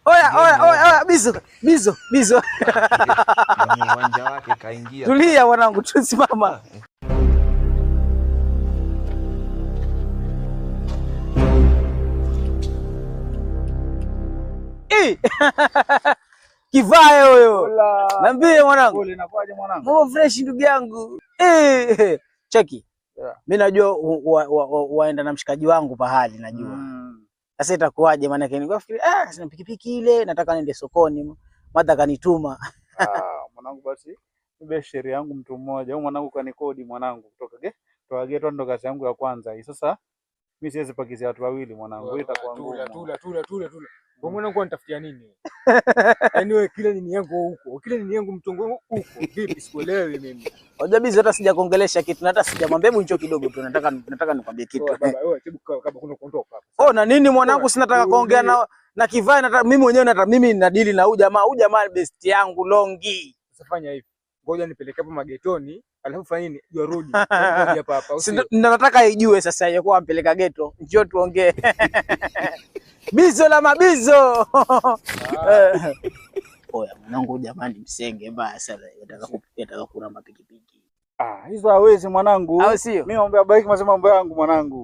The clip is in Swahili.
Oya, Bizo. Kwenye uwanja wake kaingia. Tulia mwanangu, tusimama. Kivae huyo. Niambie mwanangu. Pole, inakuaje mwanangu? Mambo fresh ndugu yangu. Cheki. Yeah. Mimi najua waenda na mshikaji wangu pahali najua. Sasa itakuwaje maana yake nikafikiri sina pikipiki ile nataka niende sokoni. Madha kanituma. Mwanangu basi nibe sheria yangu mtu mmoja. Huyu mwanangu kanikodi mwanangu kutoka geto ndo kazi yangu ya kwanza hii. Sasa mimi siwezi pakizia watu wawili mwanangu. Itakuwa ngumu. Tula. Kwa mwanangu anitafutia nini? Yaani wewe kile nini yangu huko. Kile nini yangu mtongo huko. Vipi sikuelewi mimi. Unajua Bizo hata sijakuongelesha kitu na hata sijamwambia hebu njoo kidogo tu nataka nikwambie kitu. Wewe hebu kama kuna kuondoka hapa. Na nini mwanangu sinataka kuongea na Kivai nataka mimi mwenyewe nataka mimi nadili na huyu jamaa best yangu Longi. Sasa fanya hivi. Ngoja nipeleke hapo magetoni, alafu fanya nini? Rudi. Ngoja hapa. Nataka ijue sasa yeye kwa ampeleka geto. Njoo tuongee. Bizo la mabizo. Oya mwanangu jamani msenge mbaya sana. Yataka kuramba pikipiki. Hizo hawezi mwanangu. Au sio? Mimi mambo ya bike masema mambo yangu mwanangu.